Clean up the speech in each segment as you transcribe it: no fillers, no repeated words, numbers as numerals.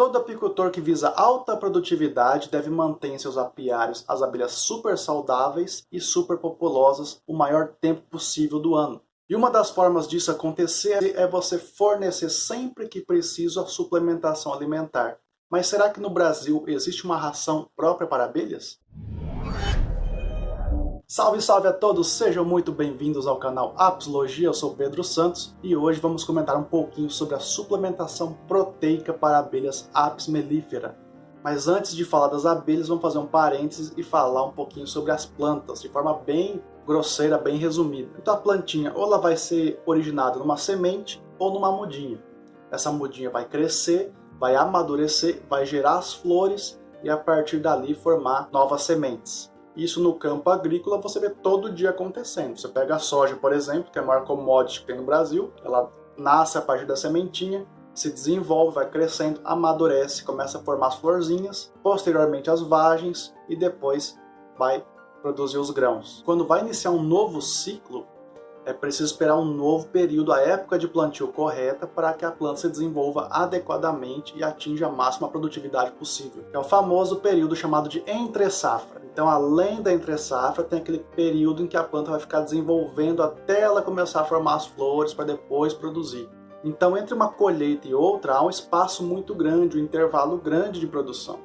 Todo apicultor que visa alta produtividade deve manter em seus apiários as abelhas super saudáveis e super populosas o maior tempo possível do ano. E uma das formas disso acontecer é você fornecer sempre que preciso a suplementação alimentar. Mas será que no Brasil existe uma ração própria para abelhas? Salve, salve a todos! Sejam muito bem-vindos ao canal Apsologia, eu sou Pedro Santos e hoje vamos comentar um pouquinho sobre a suplementação proteica para abelhas Apis mellifera. Mas antes de falar das abelhas, vamos fazer um parênteses e falar um pouquinho sobre as plantas, de forma bem grosseira, bem resumida. Então a plantinha ou ela vai ser originada numa semente ou numa mudinha. Essa mudinha vai crescer, vai amadurecer, vai gerar as flores e a partir dali formar novas sementes. Isso no campo agrícola você vê todo dia acontecendo. Você pega a soja, por exemplo, que é a maior commodity que tem no Brasil, ela nasce a partir da sementinha, se desenvolve, vai crescendo, amadurece, começa a formar as florzinhas, posteriormente as vagens e depois vai produzir os grãos. Quando vai iniciar um novo ciclo, é preciso esperar um novo período, a época de plantio correta, para que a planta se desenvolva adequadamente e atinja a máxima produtividade possível. É o famoso período chamado de entre-safra. Então, além da entre-safra, tem aquele período em que a planta vai ficar desenvolvendo até ela começar a formar as flores para depois produzir. Então, entre uma colheita e outra, há um espaço muito grande, um intervalo grande de produção.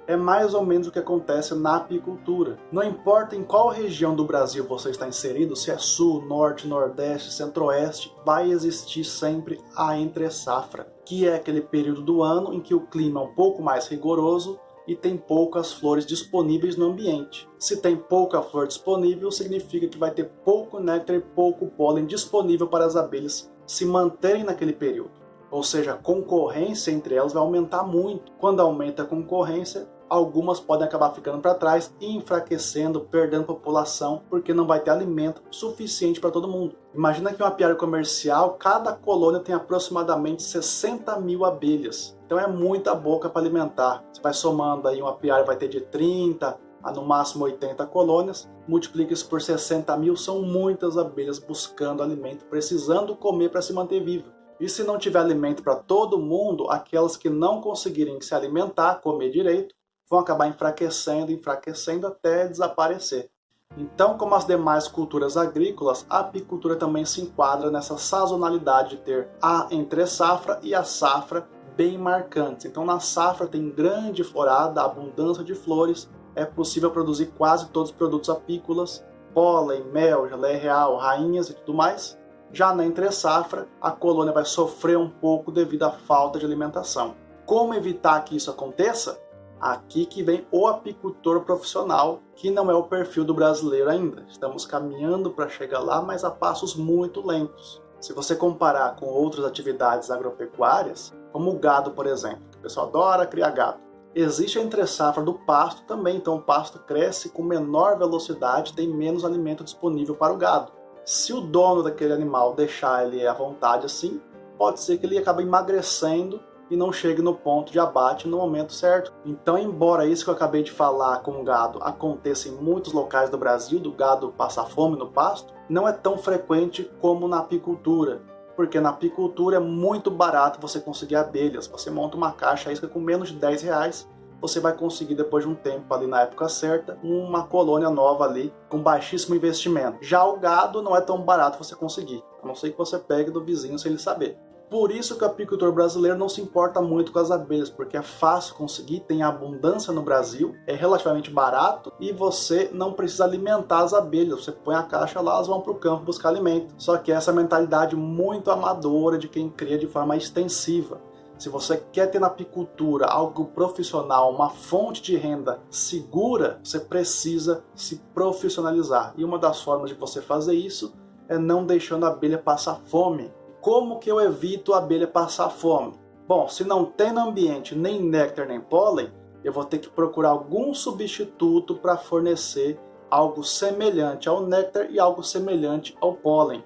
É mais ou menos o que acontece na apicultura. Não importa em qual região do Brasil você está inserido, se é sul, norte, nordeste, centro-oeste, vai existir sempre a entre-safra, que é aquele período do ano em que o clima é um pouco mais rigoroso e tem poucas flores disponíveis no ambiente. Se tem pouca flor disponível, significa que vai ter pouco néctar e pouco pólen disponível para as abelhas se manterem naquele período. Ou seja, a concorrência entre elas vai aumentar muito. Quando aumenta a concorrência, algumas podem acabar ficando para trás e enfraquecendo, perdendo população, porque não vai ter alimento suficiente para todo mundo. Imagina que em um apiário comercial, cada colônia tem aproximadamente 60 mil abelhas. Então é muita boca para alimentar. Você vai somando aí, um apiário vai ter de 30 a no máximo 80 colônias, multiplica isso por 60 mil, são muitas abelhas buscando alimento, precisando comer para se manter viva. E se não tiver alimento para todo mundo, aquelas que não conseguirem se alimentar, comer direito, vão acabar enfraquecendo até desaparecer. Então, como as demais culturas agrícolas, a apicultura também se enquadra nessa sazonalidade de ter a entre-safra e a safra bem marcantes. Então, na safra tem grande florada, abundância de flores, é possível produzir quase todos os produtos apícolas, pólen, mel, geleia real, rainhas e tudo mais. Já na entre-safra, a colônia vai sofrer um pouco devido à falta de alimentação. Como evitar que isso aconteça? Aqui que vem o apicultor profissional, que não é o perfil do brasileiro ainda. Estamos caminhando para chegar lá, mas a passos muito lentos. Se você comparar com outras atividades agropecuárias, como o gado, por exemplo, que o pessoal adora criar gado, existe a entre-safra do pasto também, então o pasto cresce com menor velocidade, tem menos alimento disponível para o gado. Se o dono daquele animal deixar ele à vontade assim, pode ser que ele acabe emagrecendo e não chegue no ponto de abate no momento certo. Então, embora isso que eu acabei de falar com o gado aconteça em muitos locais do Brasil, do gado passar fome no pasto, não é tão frequente como na apicultura. Porque na apicultura é muito barato você conseguir abelhas. Você monta uma caixa isca com menos de R$10, você vai conseguir depois de um tempo ali na época certa, uma colônia nova ali com baixíssimo investimento. Já o gado não é tão barato você conseguir, a não ser que você pegue do vizinho sem ele saber. Por isso que o apicultor brasileiro não se importa muito com as abelhas, porque é fácil conseguir, tem abundância no Brasil, é relativamente barato e você não precisa alimentar as abelhas. Você põe a caixa lá, elas vão para o campo buscar alimento. Só que essa mentalidade muito amadora de quem cria de forma extensiva. Se você quer ter na apicultura algo profissional, uma fonte de renda segura, você precisa se profissionalizar. E uma das formas de você fazer isso é não deixando a abelha passar fome. Como que eu evito a abelha passar fome? Bom, se não tem no ambiente nem néctar nem pólen, eu vou ter que procurar algum substituto para fornecer algo semelhante ao néctar e algo semelhante ao pólen.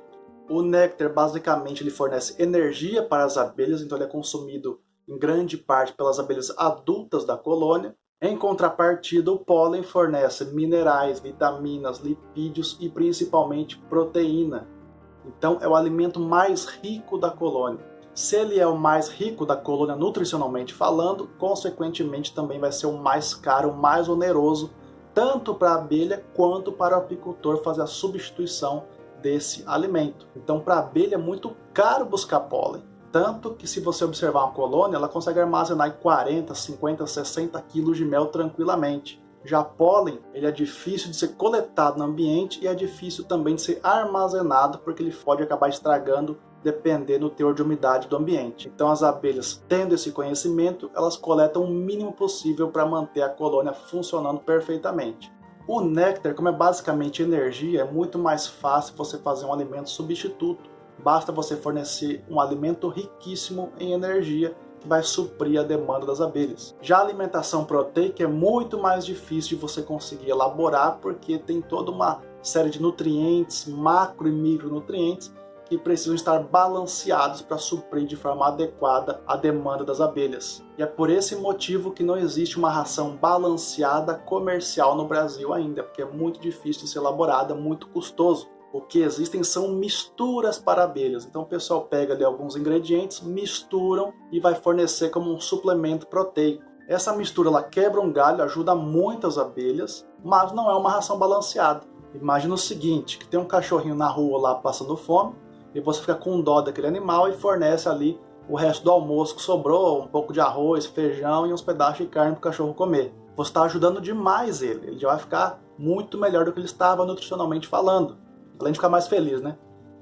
O néctar basicamente ele fornece energia para as abelhas, então ele é consumido em grande parte pelas abelhas adultas da colônia. Em contrapartida, o pólen fornece minerais, vitaminas, lipídios e principalmente proteína. Então é o alimento mais rico da colônia. Se ele é o mais rico da colônia nutricionalmente falando, consequentemente também vai ser o mais caro, o mais oneroso, tanto para a abelha quanto para o apicultor fazer a substituição desse alimento. Então, para a abelha é muito caro buscar pólen. Tanto que, se você observar uma colônia, ela consegue armazenar 40, 50, 60 quilos de mel tranquilamente. Já pólen, ele é difícil de ser coletado no ambiente e é difícil também de ser armazenado, porque ele pode acabar estragando dependendo do teor de umidade do ambiente. Então, as abelhas, tendo esse conhecimento, elas coletam o mínimo possível para manter a colônia funcionando perfeitamente. O néctar, como é basicamente energia, é muito mais fácil você fazer um alimento substituto. Basta você fornecer um alimento riquíssimo em energia que vai suprir a demanda das abelhas. Já a alimentação proteica é muito mais difícil de você conseguir elaborar, porque tem toda uma série de nutrientes, macro e micronutrientes, que precisam estar balanceados para suprir de forma adequada a demanda das abelhas. E é por esse motivo que não existe uma ração balanceada comercial no Brasil ainda, porque é muito difícil de ser elaborada, muito custoso. O que existem são misturas para abelhas. Então o pessoal pega ali alguns ingredientes, misturam e vai fornecer como um suplemento proteico. Essa mistura ela quebra um galho, ajuda muitas abelhas, mas não é uma ração balanceada. Imagina o seguinte, que tem um cachorrinho na rua lá passando fome, e você fica com dó daquele animal e fornece ali o resto do almoço que sobrou, um pouco de arroz, feijão e uns pedaços de carne para o cachorro comer. Você está ajudando demais ele já vai ficar muito melhor do que ele estava nutricionalmente falando. Além de ficar mais feliz, né?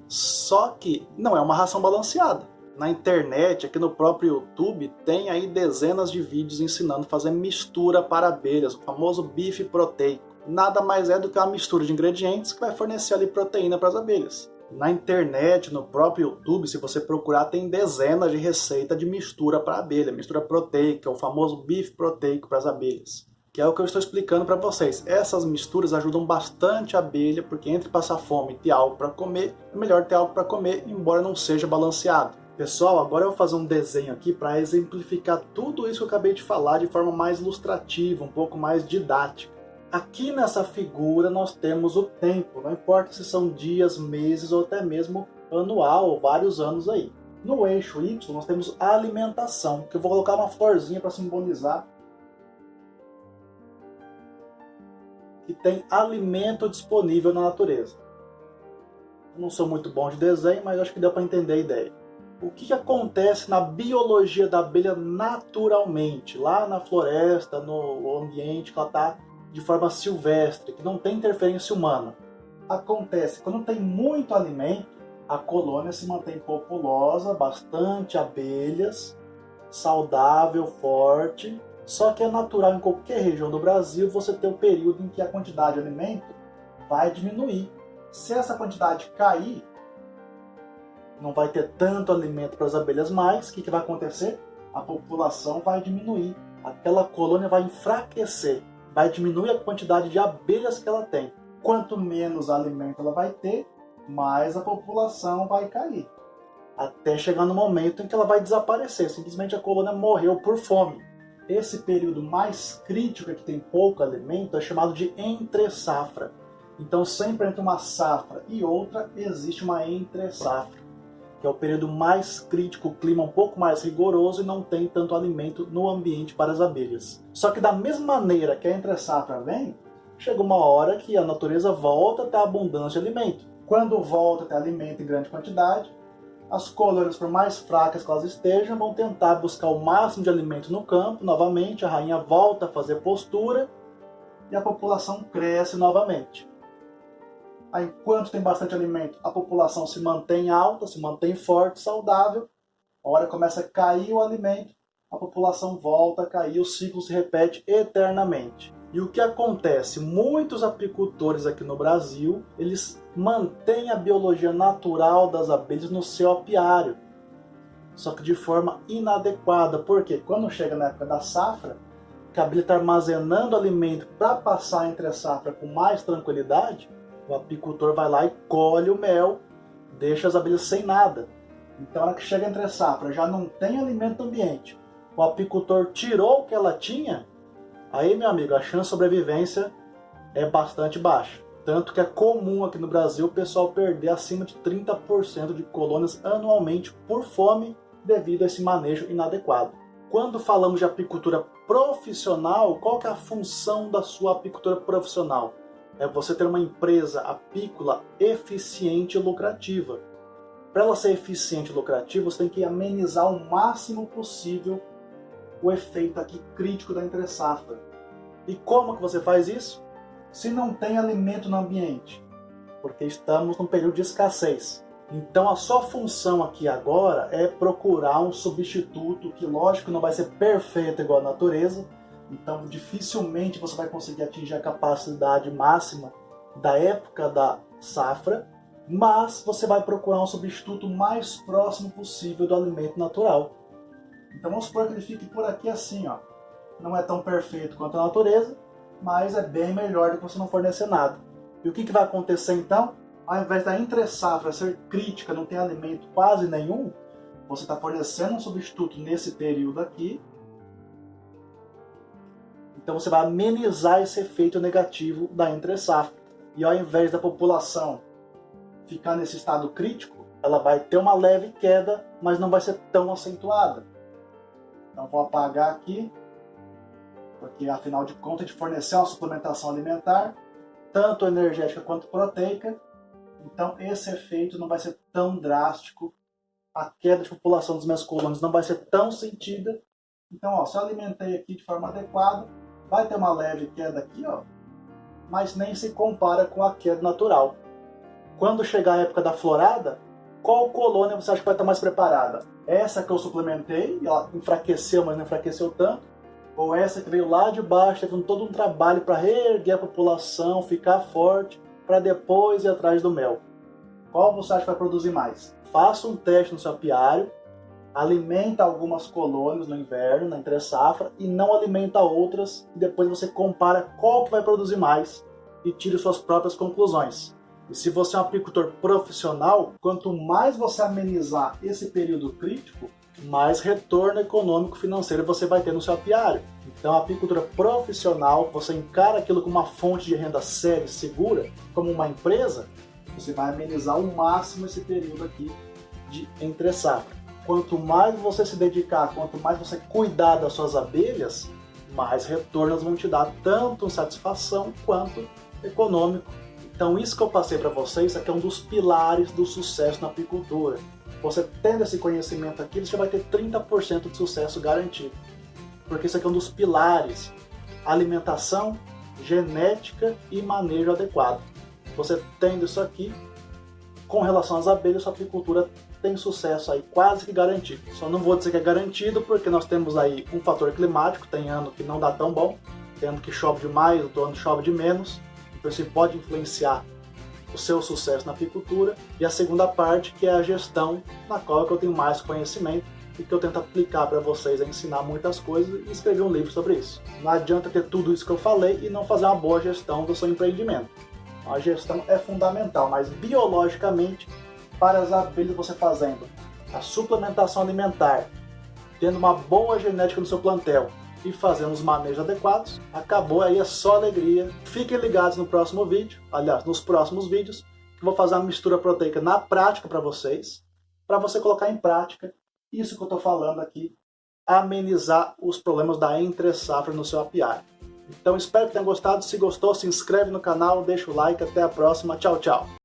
Só que não é uma ração balanceada. Na internet, aqui no próprio YouTube, tem aí dezenas de vídeos ensinando a fazer mistura para abelhas, o famoso bife proteico. Nada mais é do que uma mistura de ingredientes que vai fornecer ali proteína para as abelhas. Na internet, no próprio YouTube, se você procurar, tem dezenas de receitas de mistura para abelha, mistura proteica, o famoso bife proteico para as abelhas. Que é o que eu estou explicando para vocês. Essas misturas ajudam bastante a abelha, porque entre passar fome e ter algo para comer, é melhor ter algo para comer, embora não seja balanceado. Pessoal, agora eu vou fazer um desenho aqui para exemplificar tudo isso que eu acabei de falar de forma mais ilustrativa, um pouco mais didática. Aqui nessa figura nós temos o tempo, não importa se são dias, meses ou até mesmo anual ou vários anos aí. No eixo Y nós temos a alimentação, que eu vou colocar uma florzinha para simbolizar que tem alimento disponível na natureza. Eu não sou muito bom de desenho, mas acho que deu para entender a ideia. O que acontece na biologia da abelha naturalmente, lá na floresta, no ambiente que ela está de forma silvestre, que não tem interferência humana? Acontece, quando tem muito alimento, a colônia se mantém populosa, bastante abelhas, saudável, forte. Só que é natural em qualquer região do Brasil você ter um período em que a quantidade de alimento vai diminuir. Se essa quantidade cair, não vai ter tanto alimento para as abelhas mais, o que vai acontecer? A população vai diminuir, aquela colônia vai enfraquecer, vai diminuir a quantidade de abelhas que ela tem. Quanto menos alimento ela vai ter, mais a população vai cair. Até chegar no momento em que ela vai desaparecer, simplesmente a colônia morreu por fome. Esse período mais crítico, que tem pouco alimento, é chamado de entre-safra. Então sempre entre uma safra e outra existe uma entre-safra, que é o período mais crítico, o clima um pouco mais rigoroso e não tem tanto alimento no ambiente para as abelhas. Só que da mesma maneira que a entre-safra vem, chega uma hora que a natureza volta a ter abundância de alimento. Quando volta a ter alimento em grande quantidade, as colônias, por mais fracas que elas estejam, vão tentar buscar o máximo de alimento no campo. Novamente, a rainha volta a fazer postura e a população cresce novamente. Aí, enquanto tem bastante alimento, a população se mantém alta, se mantém forte, saudável. A hora que começa a cair o alimento, a população volta a cair, o ciclo se repete eternamente. E o que acontece? Muitos apicultores aqui no Brasil, eles mantêm a biologia natural das abelhas no seu apiário, só que de forma inadequada. Porque quando chega na época da safra, que a abelha está armazenando alimento para passar entre a safra com mais tranquilidade, o apicultor vai lá e colhe o mel, deixa as abelhas sem nada. Então, na hora que chega entre a safra, já não tem alimento no ambiente, o apicultor tirou o que ela tinha, aí, meu amigo, a chance de sobrevivência é bastante baixa. Tanto que é comum aqui no Brasil o pessoal perder acima de 30% de colônias anualmente por fome devido a esse manejo inadequado. Quando falamos de apicultura profissional, qual que é a função da sua apicultura profissional? É você ter uma empresa apícola eficiente e lucrativa. Para ela ser eficiente e lucrativa, você tem que amenizar o máximo possível o efeito aqui crítico da entre-safra. E como que você faz isso? Se não tem alimento no ambiente, porque estamos num período de escassez. Então a sua função aqui agora é procurar um substituto que, lógico, não vai ser perfeito igual à natureza, então dificilmente você vai conseguir atingir a capacidade máxima da época da safra, mas você vai procurar um substituto mais próximo possível do alimento natural. Então vamos supor que ele fique por aqui assim, ó. Não é tão perfeito quanto a natureza, mas é bem melhor do que você não fornecer nada. E o que vai acontecer então? Ao invés da entre-safra ser crítica, não tem alimento quase nenhum, você está fornecendo um substituto nesse período aqui. Então você vai amenizar esse efeito negativo da entre-safra. E ao invés da população ficar nesse estado crítico, ela vai ter uma leve queda, mas não vai ser tão acentuada. Então vou apagar aqui, porque afinal de contas de fornecer uma suplementação alimentar, tanto energética quanto proteica, então esse efeito não vai ser tão drástico, a queda de população dos meus colônios não vai ser tão sentida. Então, ó, se eu alimentei aqui de forma adequada, vai ter uma leve queda aqui, ó, mas nem se compara com a queda natural. Quando chegar a época da florada, qual colônia você acha que vai estar mais preparada? Essa que eu suplementei, ela enfraqueceu, mas não enfraqueceu tanto? Ou essa que veio lá de baixo, teve todo um trabalho para reerguer a população, ficar forte, para depois ir atrás do mel? Qual você acha que vai produzir mais? Faça um teste no seu apiário, alimenta algumas colônias no inverno, na entre-safra, e não alimenta outras, e depois você compara qual que vai produzir mais e tire suas próprias conclusões. E se você é um apicultor profissional, quanto mais você amenizar esse período crítico, mais retorno econômico financeiro você vai ter no seu apiário. Então a apicultura profissional, você encara aquilo como uma fonte de renda séria e segura, como uma empresa, você vai amenizar ao máximo esse período aqui de entre-safra. Quanto mais você se dedicar, quanto mais você cuidar das suas abelhas, mais retornos vão te dar, tanto satisfação quanto econômico. Então isso que eu passei para vocês aqui é um dos pilares do sucesso na apicultura. Você tendo esse conhecimento aqui, você vai ter 30% de sucesso garantido. Porque isso aqui é um dos pilares: alimentação, genética e manejo adequado. Você tendo isso aqui, com relação às abelhas, sua apicultura tem sucesso aí quase que garantido. Só não vou dizer que é garantido, porque nós temos aí um fator climático, tem ano que não dá tão bom, tem ano que chove demais, outro ano chove de menos, então isso pode influenciar o seu sucesso na apicultura. E a segunda parte, que é a gestão, na qual eu tenho mais conhecimento e que eu tento aplicar para vocês, a ensinar muitas coisas e escrever um livro sobre isso. Não adianta ter tudo isso que eu falei e não fazer uma boa gestão do seu empreendimento. A gestão é fundamental, mas biologicamente, para as abelhas, você fazendo a suplementação alimentar, tendo uma boa genética no seu plantel e fazendo os manejos adequados, acabou, aí é só alegria. Fiquem ligados no próximo vídeo, aliás, nos próximos vídeos, que eu vou fazer uma mistura proteica na prática para vocês, para você colocar em prática isso que eu estou falando aqui, amenizar os problemas da entre-safra no seu apiário. Então espero que tenham gostado. Se gostou, se inscreve no canal, deixa o like. Até a próxima. Tchau, tchau.